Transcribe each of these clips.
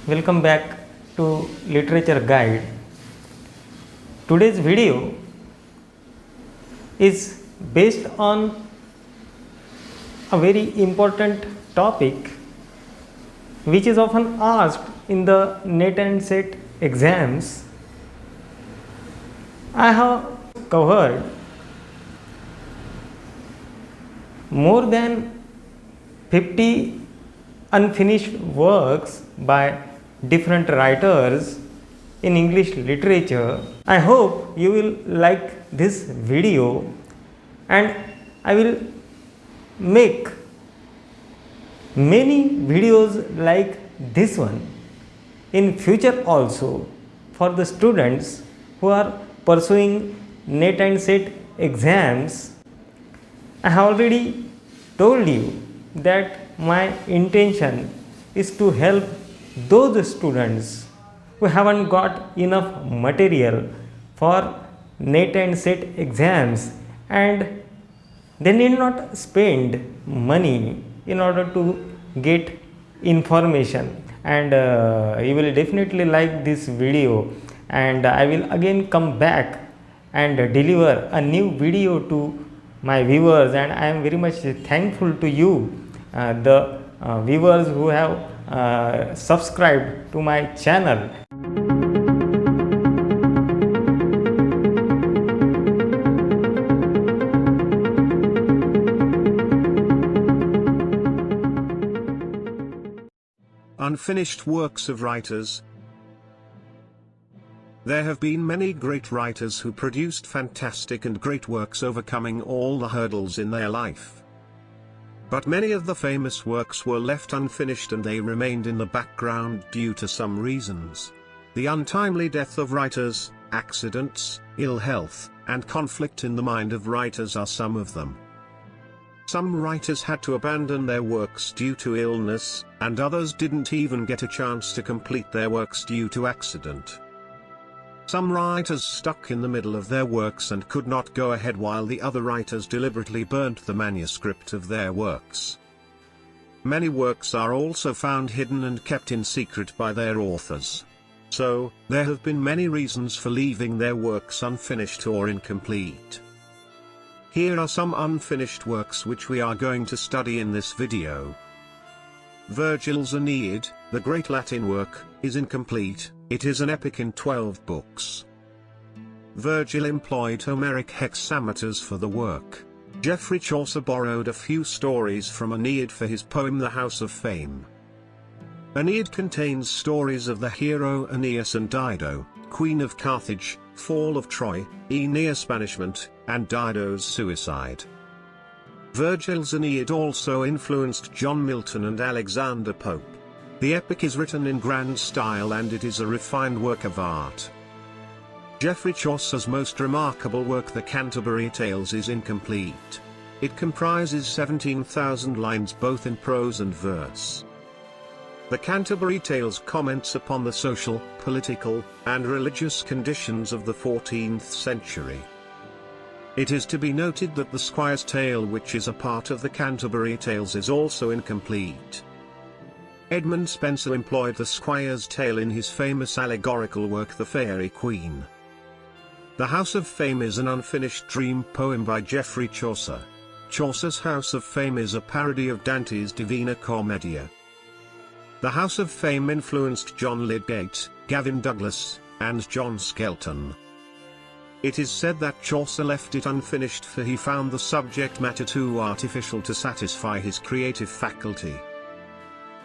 Welcome back to Literature Guide. Today's video is based on a very important topic which is often asked in the NET and SET exams. I have covered more than 50 unfinished works by different writers in English literature. I hope you will like this video, and I will make many videos like this one in future also for the students who are pursuing NET and SET exams. I have already told you that my intention is to help those students who haven't got enough material for NET and SET exams and they need not spend money in order to get information. And you will definitely like this video, and I will again come back and deliver a new video to my viewers, and I am very much thankful to you, the viewers who have subscribed to my channel. Unfinished works of writers. There have been many great writers who produced fantastic and great works overcoming all the hurdles in their life. But many of the famous works were left unfinished and they remained in the background due to some reasons. The untimely death of writers, accidents, ill health, and conflict in the mind of writers are some of them. Some writers had to abandon their works due to illness, and others didn't even get a chance to complete their works due to accident. Some writers stuck in the middle of their works and could not go ahead, while the other writers deliberately burnt the manuscript of their works. Many works are also found hidden and kept in secret by their authors. So, there have been many reasons for leaving their works unfinished or incomplete. Here are some unfinished works which we are going to study in this video. Virgil's Aeneid, the great Latin work, is incomplete. It is an epic in 12 books. Virgil employed Homeric hexameters for the work. Geoffrey Chaucer borrowed a few stories from Aeneid for his poem The House of Fame. Aeneid contains stories of the hero Aeneas and Dido, Queen of Carthage, fall of Troy, Aeneas' banishment, and Dido's suicide. Virgil's Aeneid also influenced John Milton and Alexander Pope. The epic is written in grand style and it is a refined work of art. Geoffrey Chaucer's most remarkable work, The Canterbury Tales, is incomplete. It comprises 17,000 lines both in prose and verse. The Canterbury Tales comments upon the social, political, and religious conditions of the 14th century. It is to be noted that the Squire's Tale, which is a part of the Canterbury Tales, is also incomplete. Edmund Spenser employed the Squire's Tale in his famous allegorical work The Faerie Queene. The House of Fame is an unfinished dream poem by Geoffrey Chaucer. Chaucer's House of Fame is a parody of Dante's Divina Commedia. The House of Fame influenced John Lydgate, Gavin Douglas, and John Skelton. It is said that Chaucer left it unfinished for he found the subject matter too artificial to satisfy his creative faculty.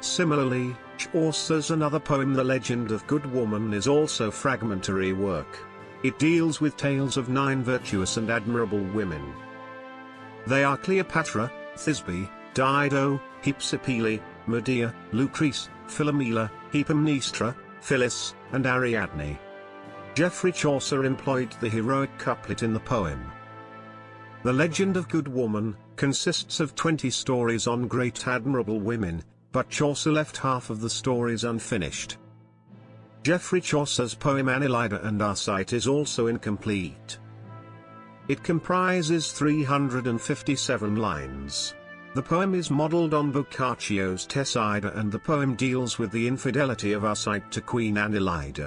Similarly, Chaucer's another poem, The Legend of Good Woman, is also fragmentary work. It deals with tales of 9 virtuous and admirable women. They are Cleopatra, Thisbe, Dido, Hypsipyle, Medea, Lucrece, Philomela, Hypermnestra, Phyllis, and Ariadne. Geoffrey Chaucer employed the heroic couplet in the poem. The Legend of Good Woman consists of 20 stories on great admirable women, but Chaucer left half of the stories unfinished. Geoffrey Chaucer's poem Annelida and Arcite is also incomplete. It comprises 357 lines. The poem is modeled on Boccaccio's Tessida, and the poem deals with the infidelity of Arcite to Queen Adelaide.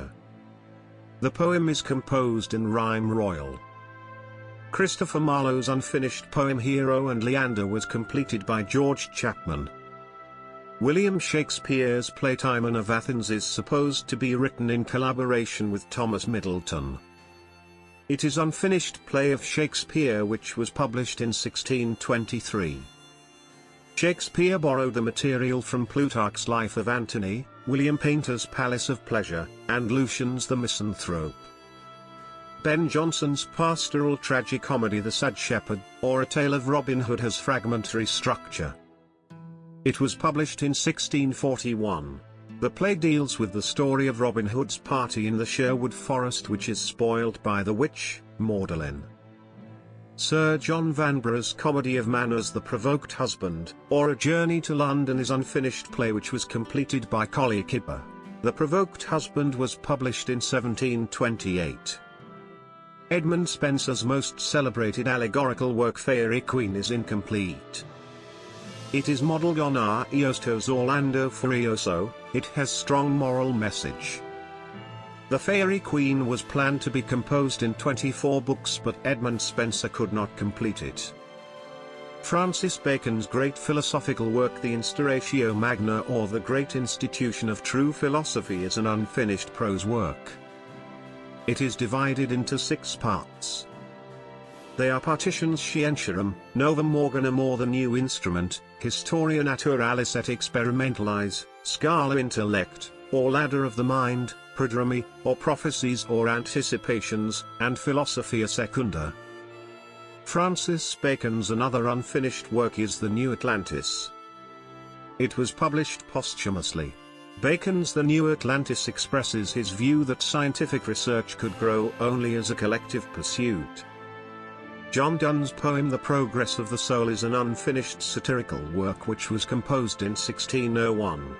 The poem is composed in rhyme royal. Christopher Marlowe's unfinished poem Hero and Leander was completed by George Chapman. William Shakespeare's play Timon of Athens is supposed to be written in collaboration with Thomas Middleton. It is unfinished play of Shakespeare which was published in 1623. Shakespeare borrowed the material from Plutarch's Life of Antony, William Paynter's Palace of Pleasure, and Lucian's The Misanthrope. Ben Jonson's pastoral tragicomedy The Sad Shepherd, or A Tale of Robin Hood, has fragmentary structure. It was published in 1641. The play deals with the story of Robin Hood's party in the Sherwood Forest, which is spoiled by the witch, Magdalene. Sir John Vanbragh's comedy of manners The Provoked Husband, or A Journey to London, is unfinished play which was completed by Colley Cibber. The Provoked Husband was published in 1728. Edmund Spenser's most celebrated allegorical work Faerie Queene is incomplete. It is modelled on Ariosto's Orlando Furioso. It has strong moral message. The Faerie Queene was planned to be composed in 24 books, but Edmund Spenser could not complete it. Francis Bacon's great philosophical work The Instauratio Magna, or The Great Institution of True Philosophy, is an unfinished prose work. It is divided into 6 parts. They are Partitions Scientiarum, Novum Organum or the New Instrument, Historia Naturalis et Experimentalis, Scala Intellect, or Ladder of the Mind, Prodromi, or Prophecies or Anticipations, and Philosophia Secunda. Francis Bacon's another unfinished work is The New Atlantis. It was published posthumously. Bacon's The New Atlantis expresses his view that scientific research could grow only as a collective pursuit. John Donne's poem The Progress of the Soul is an unfinished satirical work which was composed in 1601.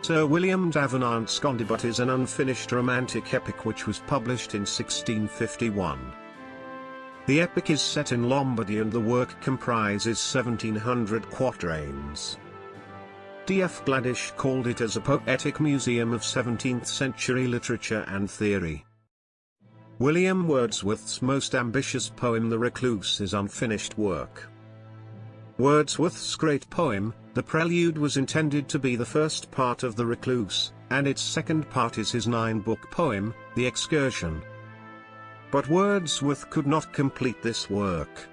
Sir William Davenant's Gondibut is an unfinished romantic epic which was published in 1651. The epic is set in Lombardy and the work comprises 1700 quatrains. D.F. Gladish called it as a poetic museum of 17th-century literature and theory. William Wordsworth's most ambitious poem The Recluse is unfinished work. Wordsworth's great poem, The Prelude, was intended to be the first part of The Recluse, and its second part is his 9-book poem, The Excursion. But Wordsworth could not complete this work.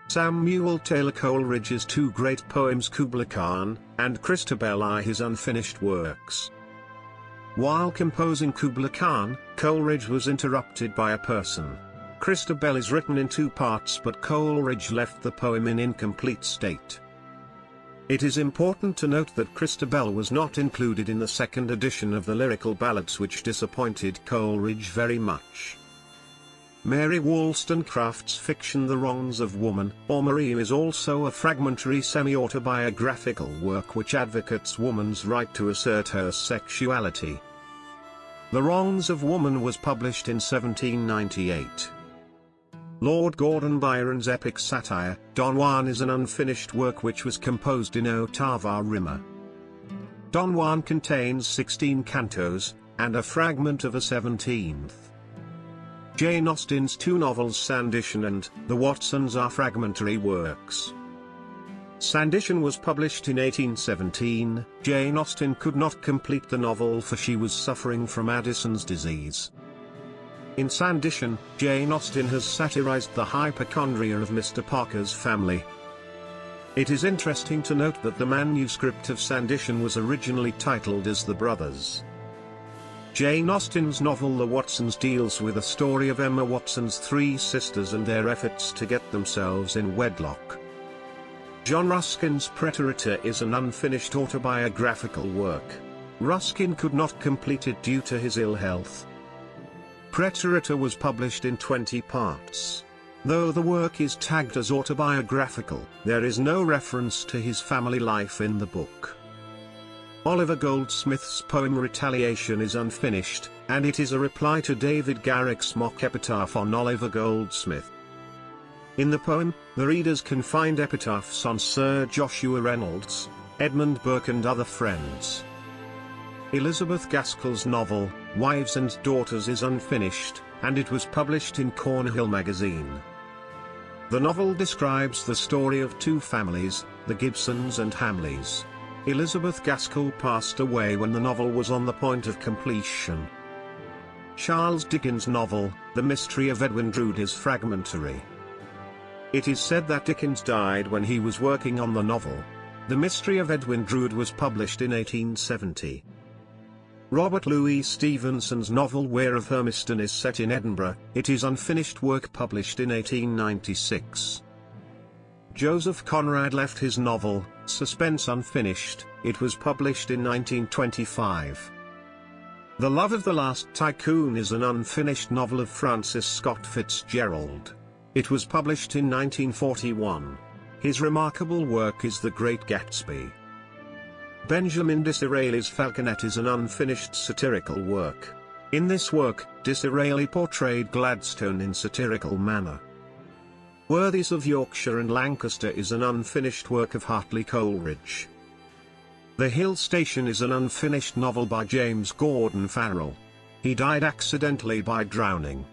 Samuel Taylor Coleridge's 2 great poems Kubla Khan and Christabel are his unfinished works. While composing Kubla Khan, Coleridge was interrupted by a person. Christabel is written in 2 parts, but Coleridge left the poem in incomplete state. It is important to note that Christabel was not included in the second edition of the Lyrical Ballads, which disappointed Coleridge very much. Mary Wollstonecraft's fiction The Wrongs of Woman, or Marie, is also a fragmentary semi-autobiographical work which advocates woman's right to assert her sexuality. The Wrongs of Woman was published in 1798. Lord Gordon Byron's epic satire, Don Juan, is an unfinished work which was composed in ottava rima. Don Juan contains 16 cantos, and a fragment of a 17th. Jane Austen's 2 novels Sanditon and The Watsons are fragmentary works. Sanditon was published in 1817. Jane Austen could not complete the novel for she was suffering from Addison's disease. In Sanditon, Jane Austen has satirized the hypochondria of Mr. Parker's family. It is interesting to note that the manuscript of Sanditon was originally titled as The Brothers. Jane Austen's novel The Watsons deals with a story of Emma Watson's 3 sisters and their efforts to get themselves in wedlock. John Ruskin's Preterita is an unfinished autobiographical work. Ruskin could not complete it due to his ill health. Preterita was published in 20 parts. Though the work is tagged as autobiographical, there is no reference to his family life in the book. Oliver Goldsmith's poem Retaliation is unfinished, and it is a reply to David Garrick's mock epitaph on Oliver Goldsmith. In the poem, the readers can find epitaphs on Sir Joshua Reynolds, Edmund Burke and other friends. Elizabeth Gaskell's novel, Wives and Daughters, is unfinished, and it was published in Cornhill magazine. The novel describes the story of two families, the Gibsons and Hamleys. Elizabeth Gaskell passed away when the novel was on the point of completion. Charles Dickens' novel, The Mystery of Edwin Drood, is fragmentary. It is said that Dickens died when he was working on the novel. The Mystery of Edwin Drood was published in 1870. Robert Louis Stevenson's novel Weir of Hermiston is set in Edinburgh. It is unfinished work published in 1896. Joseph Conrad left his novel, Suspense, unfinished. It was published in 1925. The Love of the Last Tycoon is an unfinished novel of Francis Scott Fitzgerald. It was published in 1941. His remarkable work is The Great Gatsby. Benjamin Disraeli's Falconet is an unfinished satirical work. In this work, Disraeli portrayed Gladstone in satirical manner. Worthies of Yorkshire and Lancaster is an unfinished work of Hartley Coleridge. The Hill Station is an unfinished novel by James Gordon Farrell. He died accidentally by drowning.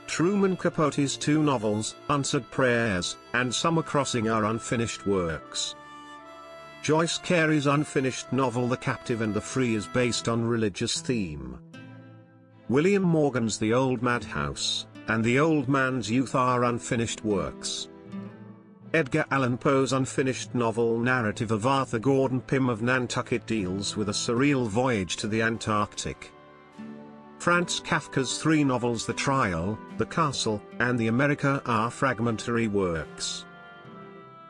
Truman Capote's two novels, Answered Prayers and Summer Crossing, are unfinished works. Joyce Carey's unfinished novel The Captive and the Free is based on religious theme. William Morgan's The Old Madhouse and The Old Man's Youth are unfinished works. Edgar Allan Poe's unfinished novel Narrative of Arthur Gordon Pym of Nantucket deals with a surreal voyage to the Antarctic. Franz Kafka's three novels The Trial, The Castle, and The America are fragmentary works.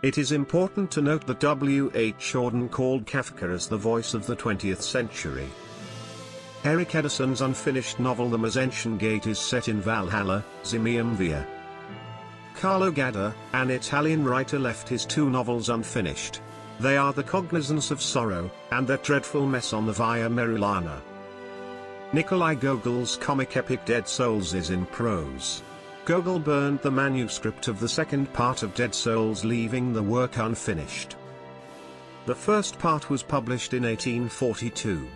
It is important to note that W. H. Auden called Kafka as the voice of the 20th century. Eric Edison's unfinished novel The Mazentian Gate is set in Valhalla, Zimbabwe. Carlo Gadda, an Italian writer, left his two novels unfinished. They are The Cognizance of Sorrow, and That Dreadful Mess on the Via Marilana. Nikolai Gogol's comic epic Dead Souls is in prose. Gogol burned the manuscript of the second part of Dead Souls, leaving the work unfinished. The first part was published in 1842.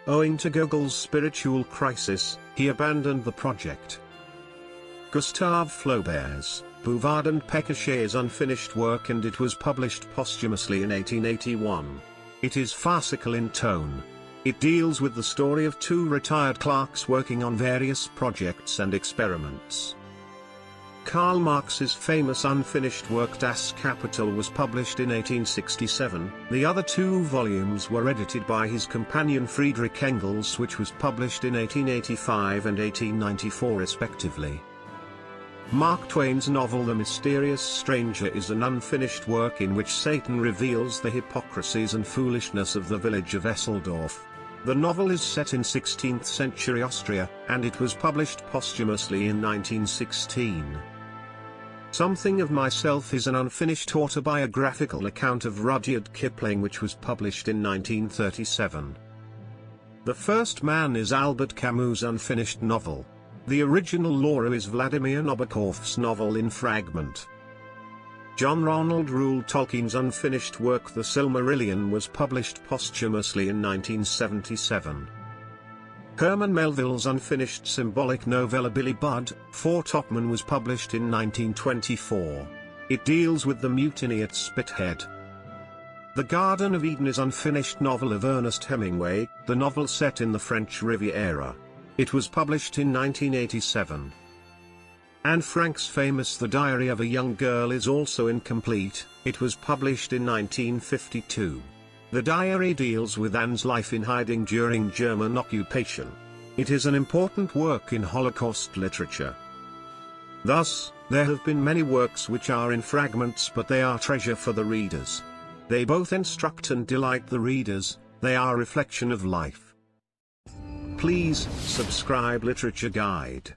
Owing to Gogol's spiritual crisis, he abandoned the project. Gustave Flaubert's Bouvard and Pécuchet is unfinished work, and it was published posthumously in 1881. It is farcical in tone. It deals with the story of two retired clerks working on various projects and experiments. Karl Marx's famous unfinished work Das Kapital was published in 1867. The other two volumes were edited by his companion Friedrich Engels, which was published in 1885 and 1894 respectively. Mark Twain's novel The Mysterious Stranger is an unfinished work in which Satan reveals the hypocrisies and foolishness of the village of Esseldorf. The novel is set in 16th century Austria, and it was published posthumously in 1916. Something of Myself is an unfinished autobiographical account of Rudyard Kipling, which was published in 1937. The First Man is Albert Camus' unfinished novel. The original Laura is Vladimir Nabokov's novel in fragment. John Ronald Reuel Tolkien's unfinished work The Silmarillion was published posthumously in 1977. Herman Melville's unfinished symbolic novella Billy Budd, Four Topmen was published in 1924. It deals with the mutiny at Spithead. The Garden of Eden is unfinished novel of Ernest Hemingway, the novel set in the French Riviera. It was published in 1987. Anne Frank's famous The Diary of a Young Girl is also incomplete. It was published in 1952. The diary deals with Anne's life in hiding during German occupation. It is an important work in Holocaust literature. Thus, there have been many works which are in fragments, but they are treasure for the readers. They both instruct and delight the readers. They are a reflection of life. Please subscribe Literature Guide.